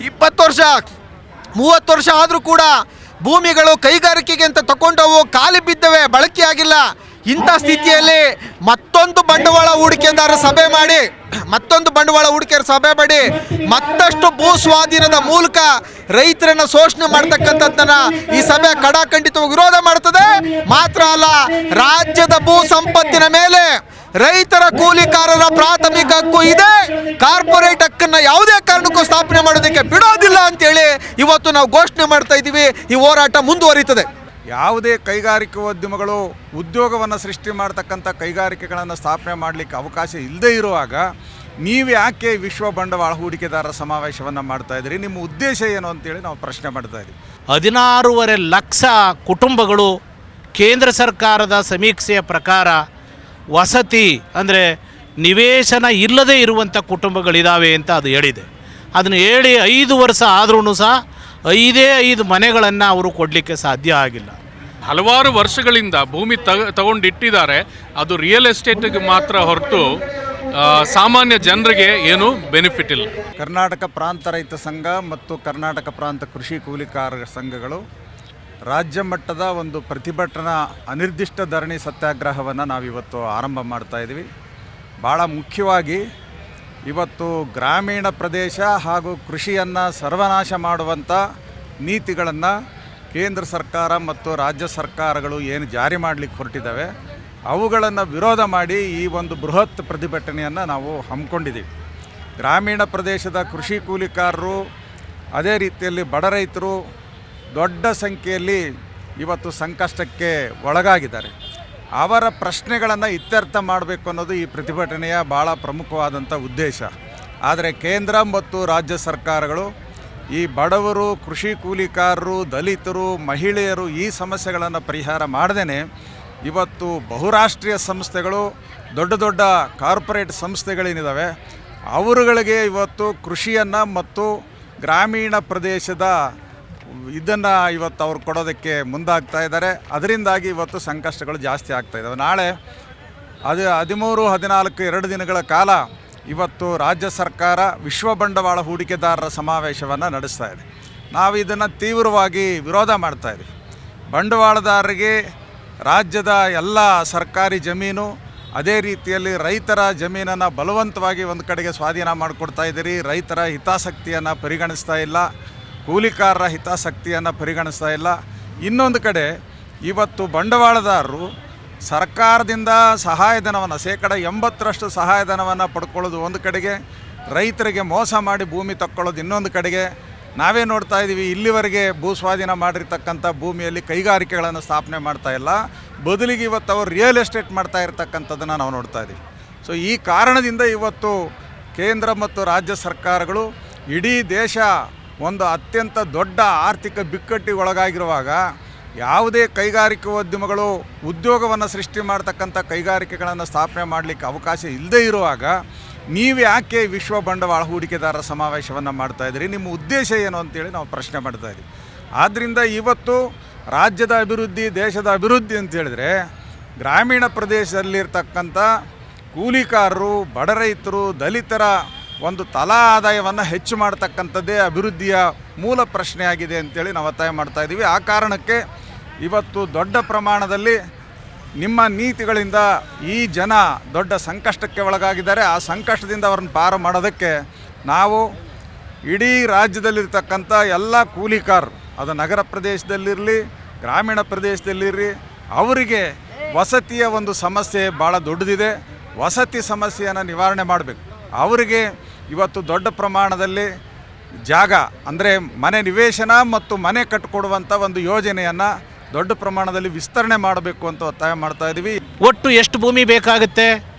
20 ವರ್ಷ 30 ವರ್ಷ ಆದರೂ ಕೂಡ ಭೂಮಿಗಳು ಕೈಗಾರಿಕೆಗೆ ಅಂತ ತಗೊಂಡವು, ಖಾಲಿ ಬಿದ್ದವೆ, ಬಳಕೆ ಆಗಿಲ್ಲ. ಇಂಥ ಸ್ಥಿತಿಯಲ್ಲಿ ಮತ್ತೊಂದು ಬಂಡವಾಳ ಹೂಡಿಕೆದಾರರ ಸಭೆ ಮಾಡಿ ಮತ್ತಷ್ಟು ಭೂ ಸ್ವಾಧೀನದ ಮೂಲಕ ರೈತರನ್ನ ಶೋಷಣೆ ಮಾಡ್ತಕ್ಕಂಥದ್ದನ್ನ ಈ ಸಭೆ ಕಡಾಖಂಡಿತವಾಗಿ ವಿರೋಧ ಮಾಡ್ತದೆ. ಮಾತ್ರ ಅಲ್ಲ, ರಾಜ್ಯದ ಭೂ ಸಂಪತ್ತಿನ ಮೇಲೆ ರೈತರ ಕೂಲಿಕಾರರ ಪ್ರಾಥಮಿಕ ಹಕ್ಕು ಇದೆ. ಕಾರ್ಪೊರೇಟ್ ಹಕ್ಕನ್ನು ಯಾವುದೇ ಕಾರಣಕ್ಕೂ ಸ್ಥಾಪನೆ ಮಾಡೋದಕ್ಕೆ ಬಿಡೋದಿಲ್ಲ ಅಂತೇಳಿ ಇವತ್ತು ನಾವು ಘೋಷಣೆ ಮಾಡ್ತಾ ಇದ್ದೀವಿ. ಈ ಹೋರಾಟ ಮುಂದುವರಿತದೆ. ಯಾವುದೇ ಕೈಗಾರಿಕೋದ್ಯಮಗಳು ಉದ್ಯೋಗವನ್ನು ಸೃಷ್ಟಿ ಮಾಡ್ತಕ್ಕಂಥ ಕೈಗಾರಿಕೆಗಳನ್ನು ಸ್ಥಾಪನೆ ಮಾಡಲಿಕ್ಕೆ ಅವಕಾಶ ಇಲ್ಲದೇ ಇರುವಾಗ ನೀವು ಯಾಕೆ ವಿಶ್ವ ಬಂಡವಾಳ ಹೂಡಿಕೆದಾರರ ಸಮಾವೇಶವನ್ನು ಮಾಡ್ತಾ ಇದ್ದೀರಿ? ನಿಮ್ಮ ಉದ್ದೇಶ ಏನು ಅಂತೇಳಿ ನಾವು ಪ್ರಶ್ನೆ ಮಾಡ್ತಾ ಇದ್ದೀವಿ. 16.5 ಲಕ್ಷ ಕುಟುಂಬಗಳು ಕೇಂದ್ರ ಸರ್ಕಾರದ ಸಮೀಕ್ಷೆಯ ಪ್ರಕಾರ ವಸತಿ ಅಂದರೆ ನಿವೇಶನ ಇಲ್ಲದೇ ಇರುವಂಥ ಕುಟುಂಬಗಳಿದ್ದಾವೆ ಅಂತ ಅದು ಹೇಳಿದೆ. ಅದನ್ನು ಹೇಳಿ 5 ವರ್ಷ ಆದ್ರೂ ಸಹ 5 ಮನೆಗಳನ್ನು ಅವರು ಕೊಡಲಿಕ್ಕೆ ಸಾಧ್ಯ ಆಗಿಲ್ಲ. ಹಲವಾರು ವರ್ಷಗಳಿಂದ ಭೂಮಿ ತಗೊಂಡಿಟ್ಟಿದ್ದಾರೆ. ಅದು ರಿಯಲ್ ಎಸ್ಟೇಟ್ಗೆ ಮಾತ್ರ ಹೊರತು ಸಾಮಾನ್ಯ ಜನರಿಗೆ ಏನೂ ಬೆನಿಫಿಟ್ ಇಲ್ಲ. ಕರ್ನಾಟಕ ಪ್ರಾಂತ ರೈತ ಸಂಘ ಮತ್ತು ಕರ್ನಾಟಕ ಪ್ರಾಂತ ಕೃಷಿ ಕೂಲಿಕಾರರ ಸಂಘಗಳು ರಾಜ್ಯ ಮಟ್ಟದ ಒಂದು ಪ್ರತಿಭಟನಾ ಅನಿರ್ದಿಷ್ಟ ಧರಣಿ ಸತ್ಯಾಗ್ರಹವನ್ನು ನಾವಿವತ್ತು ಆರಂಭ ಮಾಡ್ತಾ ಇದ್ದೀವಿ. ಭಾಳ ಮುಖ್ಯವಾಗಿ ಇವತ್ತು ಗ್ರಾಮೀಣ ಪ್ರದೇಶ ಹಾಗೂ ಕೃಷಿಯನ್ನು ಸರ್ವನಾಶ ಮಾಡುವಂಥ ನೀತಿಗಳನ್ನು ಕೇಂದ್ರ ಸರ್ಕಾರ ಮತ್ತು ರಾಜ್ಯ ಸರ್ಕಾರಗಳು ಏನು ಜಾರಿ ಮಾಡಲಿಕ್ಕೆ ಹೊರಟಿದ್ದಾವೆ ಅವುಗಳನ್ನು ವಿರೋಧ ಮಾಡಿ ಈ ಒಂದು ಬೃಹತ್ ಪ್ರತಿಭಟನೆಯನ್ನು ನಾವು ಹಮ್ಮಿಕೊಂಡಿದ್ದೀವಿ. ಗ್ರಾಮೀಣ ಪ್ರದೇಶದ ಕೃಷಿ ಕೂಲಿಕಾರರು, ಅದೇ ರೀತಿಯಲ್ಲಿ ಬಡ ರೈತರು ದೊಡ್ಡ ಸಂಖ್ಯೆಯಲ್ಲಿ ಇವತ್ತು ಸಂಕಷ್ಟಕ್ಕೆ ಒಳಗಾಗಿದ್ದಾರೆ. ಅವರ ಪ್ರಶ್ನೆಗಳನ್ನು ಇತ್ಯರ್ಥ ಮಾಡಬೇಕು ಅನ್ನೋದು ಈ ಪ್ರತಿಭಟನೆಯ ಭಾಳ ಪ್ರಮುಖವಾದಂಥ ಉದ್ದೇಶ. ಆದರೆ ಕೇಂದ್ರ ಮತ್ತು ರಾಜ್ಯ ಸರ್ಕಾರಗಳು ಈ ಬಡವರು, ಕೃಷಿ ಕೂಲಿಕಾರರು, ದಲಿತರು, ಮಹಿಳೆಯರು ಈ ಸಮಸ್ಯೆಗಳನ್ನು ಪರಿಹಾರ ಮಾಡದೇ ಇವತ್ತು ಬಹುರಾಷ್ಟ್ರೀಯ ಸಂಸ್ಥೆಗಳು, ದೊಡ್ಡ ದೊಡ್ಡ ಕಾರ್ಪೊರೇಟ್ ಸಂಸ್ಥೆಗಳೇನಿದ್ದಾವೆ ಅವರುಗಳಿಗೆ ಇವತ್ತು ಕೃಷಿಯನ್ನು ಮತ್ತು ಗ್ರಾಮೀಣ ಪ್ರದೇಶದ ಇದನ್ನು ಇವತ್ತು ಅವ್ರು ಕೊಡೋದಕ್ಕೆ ಮುಂದಾಗ್ತಾ ಇದ್ದಾರೆ. ಅದರಿಂದಾಗಿ ಇವತ್ತು ಸಂಕಷ್ಟಗಳು ಜಾಸ್ತಿ ಆಗ್ತಾಯಿದ್ದಾವೆ. ನಾಳೆ 13, 14, 2 ದಿನಗಳ ಕಾಲ ಇವತ್ತು ರಾಜ್ಯ ಸರ್ಕಾರ ವಿಶ್ವ ಬಂಡವಾಳ ಹೂಡಿಕೆದಾರರ ಸಮಾವೇಶವನ್ನು ನಡೆಸ್ತಾ ಇದೆ. ನಾವು ಇದನ್ನು ತೀವ್ರವಾಗಿ ವಿರೋಧ ಮಾಡ್ತಾಯಿದ್ದೀವಿ. ಬಂಡವಾಳದಾರರಿಗೆ ರಾಜ್ಯದ ಎಲ್ಲ ಸರ್ಕಾರಿ ಜಮೀನು, ಅದೇ ರೀತಿಯಲ್ಲಿ ರೈತರ ಜಮೀನನ್ನು ಬಲವಂತವಾಗಿ ಒಂದು ಕಡೆಗೆ ಸ್ವಾಧೀನ ಮಾಡಿಕೊಡ್ತಾ ಇದ್ದೀರಿ. ರೈತರ ಹಿತಾಸಕ್ತಿಯನ್ನು ಪರಿಗಣಿಸ್ತಾ ಇಲ್ಲ, ಕೂಲಿಕಾರರ ಹಿತಾಸಕ್ತಿಯನ್ನು ಪರಿಗಣಿಸ್ತಾ ಇಲ್ಲ. ಇನ್ನೊಂದು ಕಡೆ ಇವತ್ತು ಬಂಡವಾಳದಾರರು ಸರ್ಕಾರದಿಂದ ಸಹಾಯಧನವನ್ನು 80% ಸಹಾಯಧನವನ್ನು ಪಡ್ಕೊಳ್ಳೋದು ಒಂದು ಕಡೆಗೆ, ರೈತರಿಗೆ ಮೋಸ ಮಾಡಿ ಭೂಮಿ ತಕ್ಕೊಳ್ಳೋದು ಇನ್ನೊಂದು ಕಡೆಗೆ. ನಾವೇ ನೋಡ್ತಾ ಇದ್ದೀವಿ, ಇಲ್ಲಿವರೆಗೆ ಭೂ ಸ್ವಾಧೀನ ಮಾಡಿರ್ತಕ್ಕಂಥ ಭೂಮಿಯಲ್ಲಿ ಕೈಗಾರಿಕೆಗಳನ್ನು ಸ್ಥಾಪನೆ ಮಾಡ್ತಾ ಇಲ್ಲ, ಬದಲಿಗೆ ಇವತ್ತು ಅವರು ರಿಯಲ್ ಎಸ್ಟೇಟ್ ಮಾಡ್ತಾ ಇರ್ತಕ್ಕಂಥದ್ದನ್ನು ನಾವು ನೋಡ್ತಾ ಇದ್ದೀವಿ. ಸೊ ಈ ಕಾರಣದಿಂದ ಇವತ್ತು ಕೇಂದ್ರ ಮತ್ತು ರಾಜ್ಯ ಸರ್ಕಾರಗಳು ಇಡೀ ದೇಶ ಒಂದು ಅತ್ಯಂತ ದೊಡ್ಡ ಆರ್ಥಿಕ ಬಿಕ್ಕಟ್ಟಿಗೆ ಒಳಗಾಗಿರುವಾಗ ಯಾವುದೇ ಕೈಗಾರಿಕೋದ್ಯಮಗಳು ಉದ್ಯೋಗವನ್ನು ಸೃಷ್ಟಿ ಮಾಡ್ತಕ್ಕಂಥ ಕೈಗಾರಿಕೆಗಳನ್ನು ಸ್ಥಾಪನೆ ಮಾಡಲಿಕ್ಕೆ ಅವಕಾಶ ಇಲ್ಲದೇ ಇರುವಾಗ ನೀವು ಯಾಕೆ ವಿಶ್ವ ಬಂಡವಾಳ ಹೂಡಿಕೆದಾರರ ಸಮಾವೇಶವನ್ನು ಮಾಡ್ತಾ ಇದ್ದೀರಿ? ನಿಮ್ಮ ಉದ್ದೇಶ ಏನು ಅಂತೇಳಿ ನಾವು ಪ್ರಶ್ನೆ ಮಾಡ್ತಾ ಇದ್ದೀವಿ. ಆದ್ದರಿಂದ ಇವತ್ತು ರಾಜ್ಯದ ಅಭಿವೃದ್ಧಿ, ದೇಶದ ಅಭಿವೃದ್ಧಿ ಅಂತೇಳಿದರೆ ಗ್ರಾಮೀಣ ಪ್ರದೇಶದಲ್ಲಿರ್ತಕ್ಕಂಥ ಕೂಲಿಕಾರರು, ಬಡ ರೈತರು, ದಲಿತರ ಒಂದು ತಲಾ ಆದಾಯವನ್ನು ಹೆಚ್ಚು ಮಾಡ್ತಕ್ಕಂಥದ್ದೇ ಅಭಿವೃದ್ಧಿಯ ಮೂಲ ಪ್ರಶ್ನೆಯಾಗಿದೆ ಅಂತೇಳಿ ನಾವು ಒತ್ತಾಯ ಮಾಡ್ತಾಯಿದ್ದೀವಿ. ಆ ಕಾರಣಕ್ಕೆ ಇವತ್ತು ದೊಡ್ಡ ಪ್ರಮಾಣದಲ್ಲಿ ನಿಮ್ಮ ನೀತಿಗಳಿಂದ ಈ ಜನ ದೊಡ್ಡ ಸಂಕಷ್ಟಕ್ಕೆ ಒಳಗಾಗಿದ್ದಾರೆ. ಆ ಸಂಕಷ್ಟದಿಂದ ಅವ್ರನ್ನ ಪಾರು ಮಾಡೋದಕ್ಕೆ ನಾವು ಇಡೀ ರಾಜ್ಯದಲ್ಲಿರ್ತಕ್ಕಂಥ ಎಲ್ಲ ಕೂಲಿಕಾರರು, ಅದು ನಗರ ಪ್ರದೇಶದಲ್ಲಿರಲಿ, ಗ್ರಾಮೀಣ ಪ್ರದೇಶದಲ್ಲಿರಲಿ, ಅವರಿಗೆ ವಸತಿಯ ಒಂದು ಸಮಸ್ಯೆ ಭಾಳ ದೊಡ್ಡದಿದೆ. ವಸತಿ ಸಮಸ್ಯೆಯನ್ನು ನಿವಾರಣೆ ಮಾಡಬೇಕು. ಅವರಿಗೆ ಇವತ್ತು ದೊಡ್ಡ ಪ್ರಮಾಣದಲ್ಲಿ ಜಾಗ ಅಂದರೆ ಮನೆ ನಿವೇಶನ ಮತ್ತು ಮನೆ ಕಟ್ಟಿಕೊಡುವಂಥ ಒಂದು ಯೋಜನೆಯನ್ನು ದೊಡ್ಡ ಪ್ರಮಾಣದಲ್ಲಿ ವಿಸ್ತರಣೆ ಮಾಡಬೇಕು ಅಂತ ಒತ್ತಾಯ ಮಾಡ್ತಾ ಇದ್ದೀವಿ. ಒಟ್ಟು ಎಷ್ಟು ಭೂಮಿ ಬೇಕಾಗುತ್ತೆ?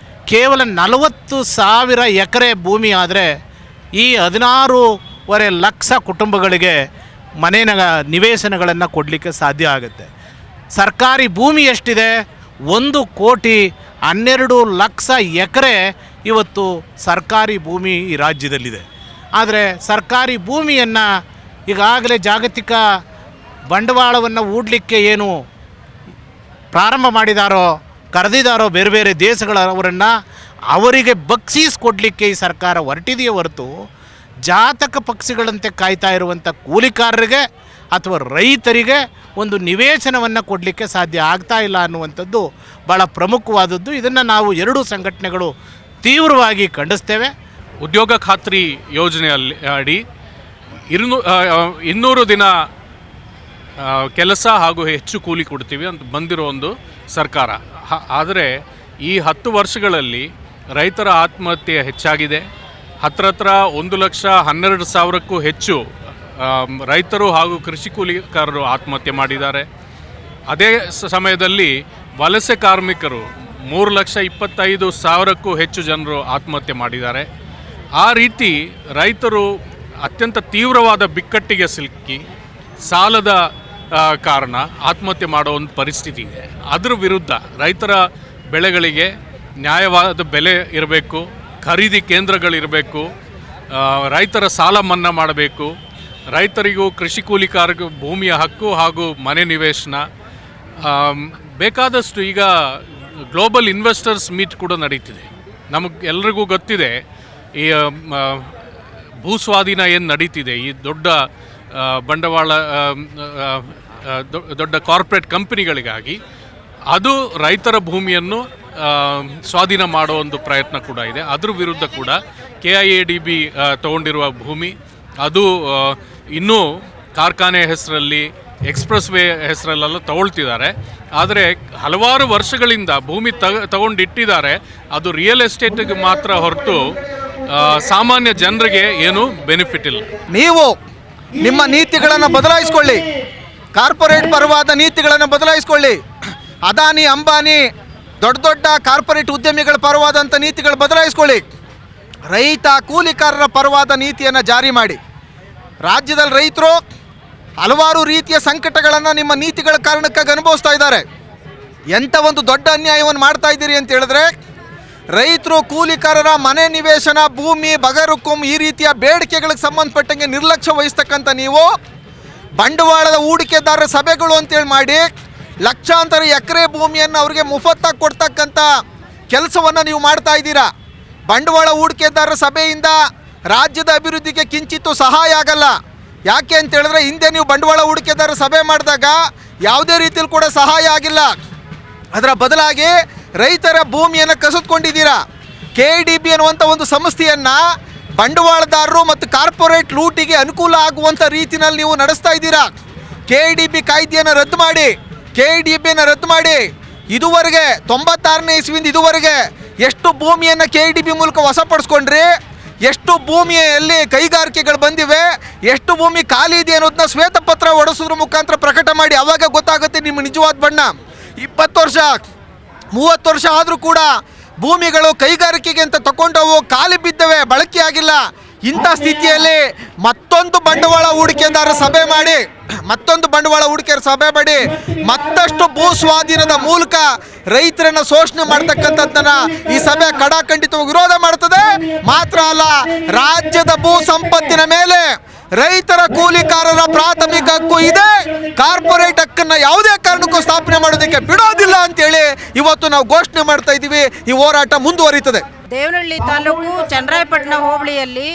ಕೇವಲ 40,000 ಎಕರೆ ಭೂಮಿ ಆದರೆ ಈ 16.5 ಲಕ್ಷ ಕುಟುಂಬಗಳಿಗೆ ನಿವೇಶನಗಳನ್ನು ಕೊಡಲಿಕ್ಕೆ ಸಾಧ್ಯ ಆಗುತ್ತೆ. ಸರ್ಕಾರಿ ಭೂಮಿ ಎಷ್ಟಿದೆ? 1,12,00,000 ಎಕರೆ ಇವತ್ತು ಸರ್ಕಾರಿ ಭೂಮಿ ಈ ರಾಜ್ಯದಲ್ಲಿದೆ. ಆದರೆ ಸರ್ಕಾರಿ ಭೂಮಿಯನ್ನು ಈಗಾಗಲೇ ಜಾಗತಿಕ ಬಂಡವಾಳವನ್ನು ಹೂಡಲಿಕ್ಕೆ ಏನು ಪ್ರಾರಂಭ ಮಾಡಿದಾರೋ, ಕರೆದಿದ್ದಾರೋ ಬೇರೆ ಬೇರೆ ದೇಶಗಳವರನ್ನು, ಅವರಿಗೆ ಬಕ್ಷೀಸ್ ಕೊಡಲಿಕ್ಕೆ ಈ ಸರ್ಕಾರ ಹೊರಟಿದೆಯೇ ಹೊರತು ಜಾತಕ ಪಕ್ಷಿಗಳಂತೆ ಕಾಯ್ತಾ ಇರುವಂಥ ಕೂಲಿಕಾರರಿಗೆ ಅಥವಾ ರೈತರಿಗೆ ಒಂದು ನಿವೇಶನವನ್ನು ಕೊಡಲಿಕ್ಕೆ ಸಾಧ್ಯ ಆಗ್ತಾ ಇಲ್ಲ ಅನ್ನುವಂಥದ್ದು ಭಾಳ ಪ್ರಮುಖವಾದದ್ದು. ಇದನ್ನು ನಾವು ಎರಡೂ ಸಂಘಟನೆಗಳು ತೀವ್ರವಾಗಿ ಖಂಡಿಸ್ತೇವೆ. ಉದ್ಯೋಗ ಖಾತ್ರಿ ಯೋಜನೆಯಲ್ಲಿ ಅಡಿ 200 ದಿನ ಕೆಲಸ ಹಾಗೂ ಹೆಚ್ಚು ಕೂಲಿ ಕೊಡ್ತೀವಿ ಅಂತ ಬಂದಿರೋ ಒಂದು ಸರ್ಕಾರ. ಆದರೆ ಈ 10 ವರ್ಷಗಳಲ್ಲಿ ರೈತರ ಆತ್ಮಹತ್ಯೆ ಹೆಚ್ಚಾಗಿದೆ. ಹತ್ರ 1,12,000ಕ್ಕೂ ಹೆಚ್ಚು ರೈತರು ಹಾಗೂ ಕೃಷಿ ಕೂಲಿಕಾರರು ಆತ್ಮಹತ್ಯೆ ಮಾಡಿದ್ದಾರೆ. ಅದೇ ಸಮಯದಲ್ಲಿ ವಲಸೆ ಕಾರ್ಮಿಕರು 3,25,000ಕ್ಕೂ ಹೆಚ್ಚು ಜನರು ಆತ್ಮಹತ್ಯೆ ಮಾಡಿದ್ದಾರೆ. ಆ ರೀತಿ ರೈತರು ಅತ್ಯಂತ ತೀವ್ರವಾದ ಬಿಕ್ಕಟ್ಟಿಗೆ ಸಿಲುಕಿ ಸಾಲದ ಕಾರಣ ಆತ್ಮಹತ್ಯೆ ಮಾಡೋ ಒಂದು ಪರಿಸ್ಥಿತಿ ಇದೆ. ಅದರ ವಿರುದ್ಧ ರೈತರ ಬೆಳೆಗಳಿಗೆ ನ್ಯಾಯವಾದ ಬೆಲೆ ಇರಬೇಕು, ಖರೀದಿ ಕೇಂದ್ರಗಳಿರಬೇಕು, ರೈತರ ಸಾಲ ಮನ್ನಾ ಮಾಡಬೇಕು, ರೈತರಿಗೂ ಕೃಷಿ ಕೂಲಿಕಾರರಿಗೂ ಭೂಮಿಯ ಹಕ್ಕು ಹಾಗೂ ಮನೆ ನಿವೇಶನ ಬೇಕಾದಷ್ಟು. ಈಗ ಗ್ಲೋಬಲ್ ಇನ್ವೆಸ್ಟರ್ಸ್ ಮೀಟ್ ಕೂಡ ನಡೀತಿದೆ. ನಮಗೆ ಎಲ್ರಿಗೂ ಗೊತ್ತಿದೆ ಈ ಭೂಸ್ವಾಧೀನ ಏನು ನಡೀತಿದೆ, ಈ ದೊಡ್ಡ ಬಂಡವಾಳ ದೊಡ್ಡ ಕಾರ್ಪೊರೇಟ್ ಕಂಪನಿಗಳಿಗಾಗಿ ಅದು ರೈತರ ಭೂಮಿಯನ್ನು ಸ್ವಾಧೀನ ಮಾಡೋ ಒಂದು ಪ್ರಯತ್ನ ಕೂಡ ಇದೆ. ಅದ್ರ ವಿರುದ್ಧ ಕೂಡ KIADB ತಗೊಂಡಿರುವ ಭೂಮಿ ಅದು ಇನ್ನೂ ಕಾರ್ಖಾನೆ ಹೆಸರಲ್ಲಿ, ಎಕ್ಸ್ಪ್ರೆಸ್ ವೇ ಹೆಸರಲ್ಲೆಲ್ಲ ತಗೊಳ್ತಿದ್ದಾರೆ. ಆದರೆ ಹಲವಾರು ವರ್ಷಗಳಿಂದ ಭೂಮಿ ತಗೊಂಡಿಟ್ಟಿದ್ದಾರೆ. ಅದು ರಿಯಲ್ ಎಸ್ಟೇಟಿಗೆ ಮಾತ್ರ ಹೊರತು ಸಾಮಾನ್ಯ ಜನರಿಗೆ ಏನು ಬೆನಿಫಿಟ್ ಇಲ್ಲ. ನೀವು ನಿಮ್ಮ ನೀತಿಗಳನ್ನು ಬದಲಾಯಿಸ್ಕೊಳ್ಳಿ, ಕಾರ್ಪೊರೇಟ್ ಪರವಾದ ನೀತಿಗಳನ್ನು ಬದಲಾಯಿಸ್ಕೊಳ್ಳಿ. ಅದಾನಿ, ಅಂಬಾನಿ, ದೊಡ್ಡ ದೊಡ್ಡ ಕಾರ್ಪೊರೇಟ್ ಉದ್ಯಮಿಗಳ ಪರವಾದಂಥ ನೀತಿಗಳು ಬದಲಾಯಿಸ್ಕೊಳ್ಳಿ. ರೈತ ಕೂಲಿಕಾರರ ಪರವಾದ ನೀತಿಯನ್ನು ಜಾರಿ ಮಾಡಿ. ರಾಜ್ಯದಲ್ಲಿ ರೈತರು ಹಲವಾರು ರೀತಿಯ ಸಂಕಟಗಳನ್ನು ನಿಮ್ಮ ನೀತಿಗಳ ಕಾರಣಕ್ಕಾಗಿ ಅನುಭವಿಸ್ತಾ ಇದ್ದಾರೆ. ಎಂಥ ಒಂದು ದೊಡ್ಡ ಅನ್ಯಾಯವನ್ನು ಮಾಡ್ತಾ ಇದ್ದೀರಿ ಅಂತ ಹೇಳಿದ್ರೆ, ರೈತರು ಕೂಲಿಕಾರರ ಮನೆ ನಿವೇಶನ, ಭೂಮಿ, ಬಗರುಕುಂ ಈ ರೀತಿಯ ಬೇಡಿಕೆಗಳಿಗೆ ಸಂಬಂಧಪಟ್ಟಂಗೆ ನಿರ್ಲಕ್ಷ್ಯ ವಹಿಸ್ತಕ್ಕಂಥ ನೀವು ಬಂಡವಾಳದ ಹೂಡಿಕೆದಾರರ ಸಭೆಗಳು ಅಂತೇಳಿ ಮಾಡಿ ಲಕ್ಷಾಂತರ ಎಕರೆ ಭೂಮಿಯನ್ನು ಅವರಿಗೆ ಮುಫತ್ತಾಗಿ ಕೊಡ್ತಕ್ಕಂಥ ಕೆಲಸವನ್ನು ನೀವು ಮಾಡ್ತಾ ಇದ್ದೀರಾ. ಬಂಡವಾಳ ಹೂಡಿಕೆದಾರರ ಸಭೆಯಿಂದ ರಾಜ್ಯದ ಅಭಿವೃದ್ಧಿಗೆ ಕಿಂಚಿತ್ತು ಸಹಾಯ ಆಗಲ್ಲ. ಯಾಕೆ ಅಂತ ಹೇಳಿದ್ರೆ, ಹಿಂದೆ ನೀವು ಬಂಡವಾಳ ಹೂಡಿಕೆದಾರರ ಸಭೆ ಮಾಡಿದಾಗ ಯಾವುದೇ ರೀತಿಯಲ್ಲಿ ಕೂಡ ಸಹಾಯ ಆಗಿಲ್ಲ. ಅದರ ಬದಲಾಗಿ ರೈತರ ಭೂಮಿಯನ್ನು ಕಸಿದುಕೊಂಡಿದ್ದೀರಾ. KIADB ಅನ್ನುವಂಥ ಒಂದು ಸಂಸ್ಥೆಯನ್ನು ಬಂಡವಾಳದಾರರು ಮತ್ತು ಕಾರ್ಪೊರೇಟ್ ಲೂಟಿಗೆ ಅನುಕೂಲ ಆಗುವಂಥ ರೀತಿಯಲ್ಲಿ ನೀವು ನಡೆಸ್ತಾ ಇದ್ದೀರಾ. KIADB ಕಾಯ್ದೆಯನ್ನು ರದ್ದು ಮಾಡಿ, KIADBಯನ್ನು ರದ್ದು ಮಾಡಿ. ಇದುವರೆಗೆ 96ನೇ ಇಸ್ವಿಯಿಂದ ಇದುವರೆಗೆ ಎಷ್ಟು ಭೂಮಿಯನ್ನು KIADB ಮೂಲಕ ವಶಪಡಿಸ್ಕೊಂಡ್ರಿ, ಎಷ್ಟು ಭೂಮಿಯಲ್ಲಿ ಕೈಗಾರಿಕೆಗಳು ಬಂದಿವೆ, ಎಷ್ಟು ಭೂಮಿ ಖಾಲಿ ಇದೆ ಅನ್ನೋದನ್ನ ಶ್ವೇತಪತ್ರ ಹೊಡೆಸೋದ್ರ ಮುಖಾಂತರ ಪ್ರಕಟ ಮಾಡಿ. ಆವಾಗ ಗೊತ್ತಾಗುತ್ತೆ ನಿಮ್ಮ ನಿಜವಾದ ಬಣ್ಣ. 20 ವರ್ಷ 30 ವರ್ಷ ಆದರೂ ಕೂಡ ಭೂಮಿಗಳು ಕೈಗಾರಿಕೆಗೆ ಅಂತ ತಗೊಂಡವು ಖಾಲಿ ಬಿದ್ದವೆ, ಬಳಕೆ ಆಗಿಲ್ಲ. ಇಂಥ ಸ್ಥಿತಿಯಲ್ಲಿ ಮತ್ತೊಂದು ಬಂಡವಾಳ ಹೂಡಿಕೆದಾರರ ಸಭೆ ಮಾಡಿ, ಮತ್ತಷ್ಟು ಭೂ ಸ್ವಾಧೀನದ ಮೂಲಕ ರೈತರನ್ನ ಶೋಷಣೆ ಮಾಡ್ತಕ್ಕಂಥದ್ದನ್ನ ಈ ಸಭೆ ಕಡಾಖಂಡಿತವಾಗಿ ವಿರೋಧ ಮಾಡ್ತದೆ. ಮಾತ್ರ ಅಲ್ಲ, ರಾಜ್ಯದ ಭೂ ಸಂಪತ್ತಿನ ಮೇಲೆ ರೈತರ ಕೂಲಿಕಾರರ ಪ್ರಾಥಮಿಕ ಹಕ್ಕು ಇದೆ. ಕಾರ್ಪೊರೇಟ್ ಹಕ್ಕನ್ನು ಯಾವುದೇ ಕಾರಣಕ್ಕೂ ಸ್ಥಾಪನೆ ಮಾಡೋದಕ್ಕೆ ಬಿಡೋದಿಲ್ಲ ಅಂತೇಳಿ ಇವತ್ತು ನಾವು ಘೋಷಣೆ ಮಾಡ್ತಾ ಇದ್ದೀವಿ. ಈ ಹೋರಾಟ ಮುಂದುವರಿತದೆ. ದೇವನಹಳ್ಳಿ ತಾಲೂಕು ಚನ್ನರಾಯಪಟ್ಟಣ ಹೋಬಳಿಯಲ್ಲಿ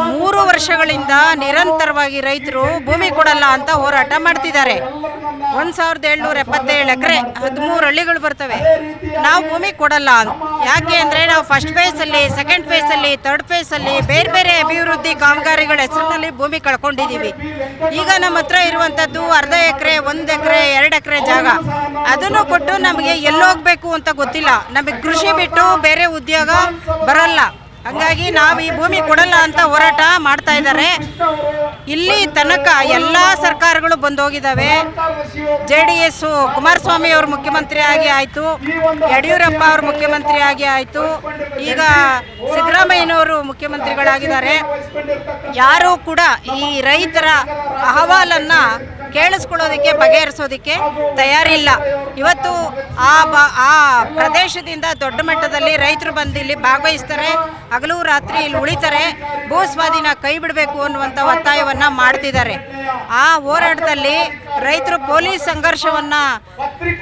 3 ವರ್ಷಗಳಿಂದ ನಿರಂತರವಾಗಿ ರೈತರು ಭೂಮಿ ಕೊಡಲ್ಲ ಅಂತ ಹೋರಾಟ ಮಾಡ್ತಿದ್ದಾರೆ. 1777 ಎಕರೆ 13 ಹಳ್ಳಿಗಳು ಬರ್ತವೆ. ನಾವು ಭೂಮಿ ಕೊಡಲ್ಲ ಅಂತ. ಯಾಕೆ ಅಂದರೆ ನಾವು ಫಸ್ಟ್ ಫೇಸಲ್ಲಿ, ಸೆಕೆಂಡ್ ಫೇಸಲ್ಲಿ, ಥರ್ಡ್ ಫೇಸಲ್ಲಿ ಬೇರೆ ಬೇರೆ ಅಭಿವೃದ್ಧಿ ಕಾಮಗಾರಿಗಳ ಹೆಸರಿನಲ್ಲಿ ಭೂಮಿ ಕಳ್ಕೊಂಡಿದ್ದೀವಿ. ಈಗ ನಮ್ಮ ಹತ್ರ ಇರುವಂಥದ್ದು ಅರ್ಧ ಎಕರೆ, 1 ಎಕರೆ, 2 ಎಕರೆ ಜಾಗ. ಅದನ್ನು ಕೊಟ್ಟು ನಮಗೆ ಎಲ್ಲೋಗ್ಬೇಕು ಅಂತ ಗೊತ್ತಿಲ್ಲ. ನಮಗೆ ಕೃಷಿ ಬಿಟ್ಟು ಬೇರೆ ಉದ್ಯೋಗ ಬರಲ್ಲ. ಹಾಗಾಗಿ ನಾವು ಈ ಭೂಮಿ ಕೊಡಲ್ಲ ಅಂತ ಹೋರಾಟ ಮಾಡ್ತಾ ಇದ್ದಾರೆ. ಇಲ್ಲಿ ತನಕ ಎಲ್ಲ ಸರ್ಕಾರಗಳು ಬಂದೋಗಿದ್ದಾವೆ. JDS ಕುಮಾರಸ್ವಾಮಿ ಅವರು ಮುಖ್ಯಮಂತ್ರಿ ಆಗಿ ಆಯಿತು, ಯಡಿಯೂರಪ್ಪ ಅವರು ಮುಖ್ಯಮಂತ್ರಿ ಆಗಿ ಆಯಿತು, ಈಗ ಸಿದ್ದರಾಮಯ್ಯನವರು ಮುಖ್ಯಮಂತ್ರಿಗಳಾಗಿದ್ದಾರೆ. ಯಾರೂ ಕೂಡ ಈ ರೈತರ ಅಹವಾಲನ್ನು ಕೇಳಿಸ್ಕೊಳ್ಳೋದಕ್ಕೆ ಬಗೆಹರಿಸೋದಕ್ಕೆ ತಯಾರಿಲ್ಲ. ಇವತ್ತು ಆ ಪ್ರದೇಶದಿಂದ ದೊಡ್ಡ ಮಟ್ಟದಲ್ಲಿ ರೈತರು ಬಂದು ಇಲ್ಲಿ ಭಾಗವಹಿಸ್ತಾರೆ, ಹಗಲು ರಾತ್ರಿ ಇಲ್ಲಿ ಉಳಿತಾರೆ, ಭೂ ಸ್ವಾಧೀನ ಕೈ ಬಿಡಬೇಕು ಅನ್ನುವಂಥ ಒತ್ತಾಯವನ್ನು ಮಾಡ್ತಿದ್ದಾರೆ. ಆ ಹೋರಾಟದಲ್ಲಿ ರೈತರು ಪೊಲೀಸ್ ಸಂಘರ್ಷವನ್ನು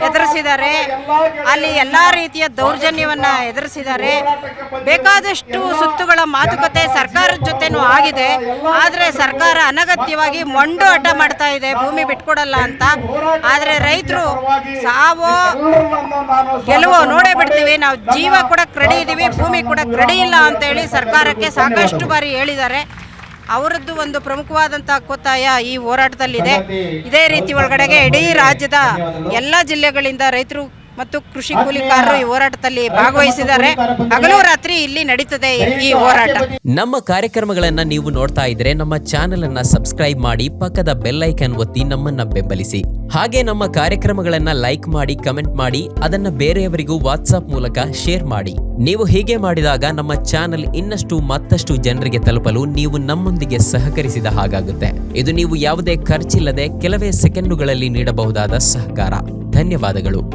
ಎದುರಿಸಿದ್ದಾರೆ, ಅಲ್ಲಿ ಎಲ್ಲ ರೀತಿಯ ದೌರ್ಜನ್ಯವನ್ನು ಎದುರಿಸಿದ್ದಾರೆ. ಬೇಕಾದಷ್ಟು ಸುತ್ತುಗಳ ಮಾತುಕತೆ ಸರ್ಕಾರದ ಜೊತೆನೂ ಆಗಿದೆ. ಆದರೆ ಸರ್ಕಾರ ಅನಗತ್ಯವಾಗಿ ಮೊಂಡು ಹಠ ಮಾಡ್ತಾ ಇದೆ, ಭೂಮಿ ಬಿಟ್ಕೊಡಲ್ಲ ಅಂತ. ಆದರೆ ರೈತರು ಸಾವೋ ಗೆಲುವೋ ನೋಡೇ ಬಿಡ್ತೀವಿ, ನಾವು ಜೀವ ಕೊಡಕ್ಕೆ ರೆಡಿ ಇದ್ದೀವಿ, ಭೂಮಿ ಕೊಡಕ್ಕೆ ರೆಡಿ ಇಲ್ಲ ಅಂತೇಳಿ ಸರ್ಕಾರಕ್ಕೆ ಸಾಕಷ್ಟು ಬಾರಿ ಹೇಳಿದ್ದಾರೆ. ಅವರದ್ದು ಒಂದು ಪ್ರಮುಖವಾದಂಥ ಒತ್ತಾಯ ಈ ಹೋರಾಟದಲ್ಲಿದೆ. ಇದೇ ರೀತಿ ಒಳಗಡೆಗೆ ಇಡೀ ರಾಜ್ಯದ ಎಲ್ಲ ಜಿಲ್ಲೆಗಳಿಂದ ರೈತರು ಮತ್ತು ಕೃಷಿ ಕೂಲಿಕಾರರು ಈ ಹೋರಾಟದಲ್ಲಿ ಭಾಗವಹಿಸಿದ್ದಾರೆ. ಹಗಲು ರಾತ್ರಿ ಇಲ್ಲಿ ನಡೀತದೆ ಈ ಹೋರಾಟ. ನಮ್ಮ ಕಾರ್ಯಕ್ರಮಗಳನ್ನ ನೀವು ನೋಡ್ತಾ ಇದ್ರೆ ನಮ್ಮ ಚಾನೆಲ್ ಅನ್ನ ಸಬ್ಸ್ಕ್ರೈಬ್ ಮಾಡಿ, ಪಕ್ಕದ ಬೆಲ್ ಐಕನ್ ಒತ್ತಿ ನಮ್ಮನ್ನ ಬೆಂಬಲಿಸಿ. ಹಾಗೆ ನಮ್ಮ ಕಾರ್ಯಕ್ರಮಗಳನ್ನ ಲೈಕ್ ಮಾಡಿ, ಕಮೆಂಟ್ ಮಾಡಿ, ಅದನ್ನ ಬೇರೆಯವರಿಗೂ ವಾಟ್ಸ್ಆಪ್ ಮೂಲಕ ಶೇರ್ ಮಾಡಿ. ನೀವು ಹೀಗೆ ಮಾಡಿದಾಗ ನಮ್ಮ ಚಾನೆಲ್ ಮತ್ತಷ್ಟು ಜನರಿಗೆ ತಲುಪಲು ನೀವು ನಮ್ಮೊಂದಿಗೆ ಸಹಕರಿಸಿದ ಹಾಗಾಗುತ್ತೆ. ಇದು ನೀವು ಯಾವುದೇ ಖರ್ಚಿಲ್ಲದೆ ಕೆಲವೇ ಸೆಕೆಂಡುಗಳಲ್ಲಿ ನೀಡಬಹುದಾದ ಸಹಕಾರ. ಧನ್ಯವಾದಗಳು.